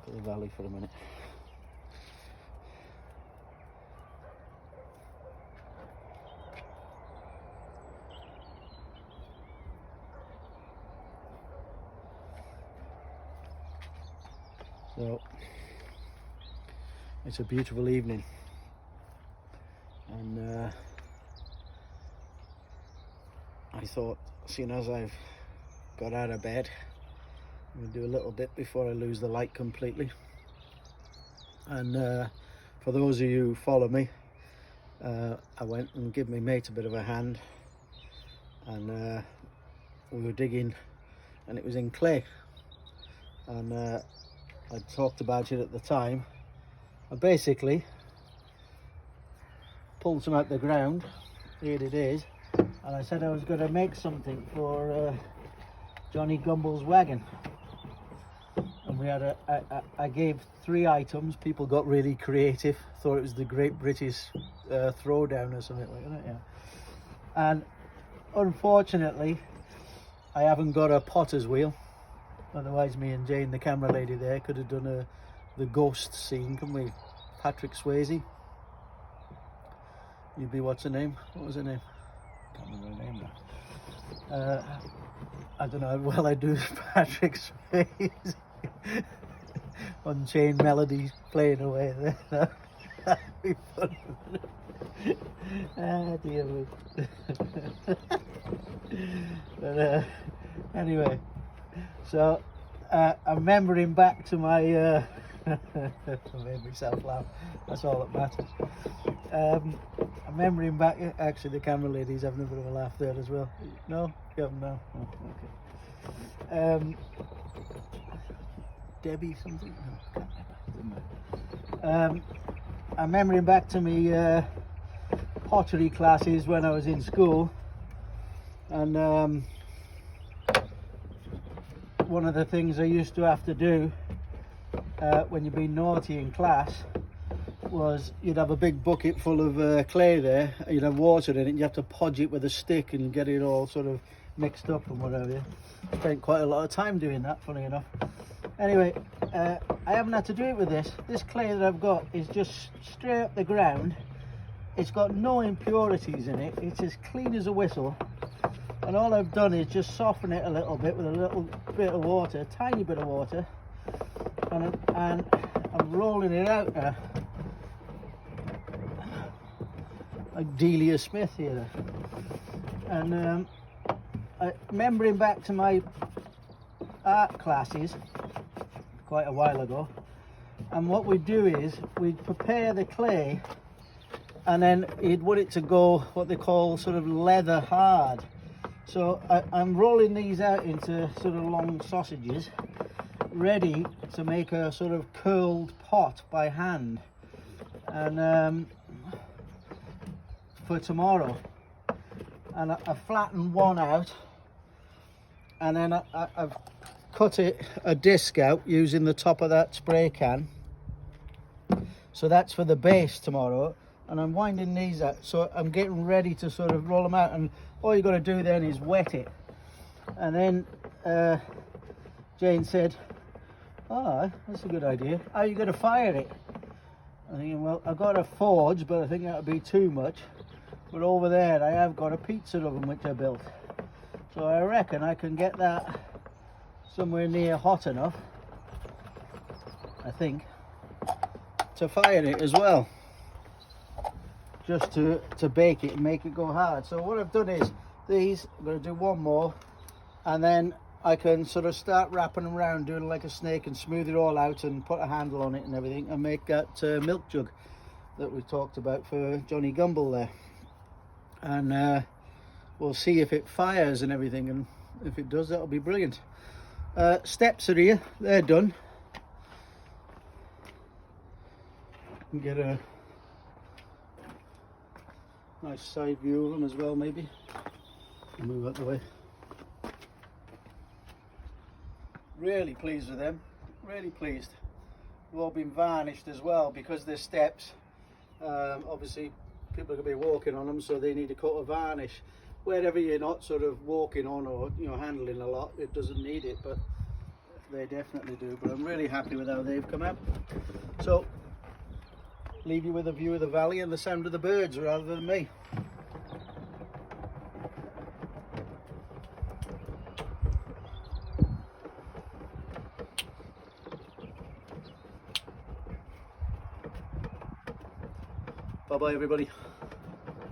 to the valley for a minute. So it's a beautiful evening, and I thought, seeing as I've got out of bed, I'm going to do a little bit before I lose the light completely. And for those of you who follow me, I went and gave my mate a bit of a hand, and we were digging, and it was in clay, and I talked about it at the time. I basically pulled some out the ground. Here it is. And I said I was going to make something for Johnny Gumbel's wagon. And we had I gave 3 items. People got really creative. Thought it was the Great British Throwdown or something like that. Yeah. And unfortunately, I haven't got a potter's wheel. Otherwise, me and Jane, the camera lady there, could have done the ghost scene, couldn't we? Patrick Swayze. You'd be, what's her name? What was her name? Can't remember her name now. I don't know how well I do Patrick Swayze. Unchained Melody playing away there. That'd be fun. Ah, dear me. But anyway, so I'm remembering back to my I made myself laugh, that's all that matters. I'm remembering back, actually the camera lady's having a bit of a laugh there as well. No? You haven't, no? Oh, okay. Debbie something? No, can't remember. I'm remembering back to me pottery classes when I was in school, and one of the things I used to have to do when you've been naughty in class was you'd have a big bucket full of clay there, you'd have water in it, and you have to podge it with a stick and get it all sort of mixed up and whatever. Spent quite a lot of time doing that, funny enough. Anyway, I haven't had to do it with this. This clay that I've got is just straight up the ground. It's got no impurities in it. It's as clean as a whistle. And all I've done is just soften it a little bit with a little bit of water, a tiny bit of water. And I'm rolling it out now. Like Delia Smith here. And remembering back to my art classes quite a while ago, and what we do is we'd prepare the clay, and then you'd want it to go what they call sort of leather hard. So I'm rolling these out into sort of long sausages, ready to make a sort of curled pot by hand, and for tomorrow. And I flatten one out, and then I've cut a disc out using the top of that spray can. So that's for the base tomorrow, and I'm winding these out. So I'm getting ready to sort of roll them out, and all you got to do then is wet it. And then Jane said, "Oh, that's a good idea. How are you going to fire it?" I'm thinking, well, I've got a forge, but I think that would be too much. But over there I have got a pizza oven which I built. So I reckon I can get that somewhere near hot enough, I think, to fire it as well. Just to bake it and make it go hard. So what I've done is these, I'm going to do one more, and then I can sort of start wrapping them around, doing like a snake, and smooth it all out and put a handle on it and everything, and make that milk jug that we talked about for Johnny Gumbel there. And we'll see if it fires and everything, and if it does, that'll be brilliant. Steps are here, they're done. You can get a nice side view of them as well, maybe. Move out the way. Really pleased with them, really pleased. They've all been varnished as well because they're steps. Obviously people are going to be walking on them, so they need a coat of varnish. Wherever you're not sort of walking on or handling a lot, it doesn't need it, but they definitely do, but I'm really happy with how they've come out. So leave you with a view of the valley and the sound of the birds rather than me. Bye bye everybody.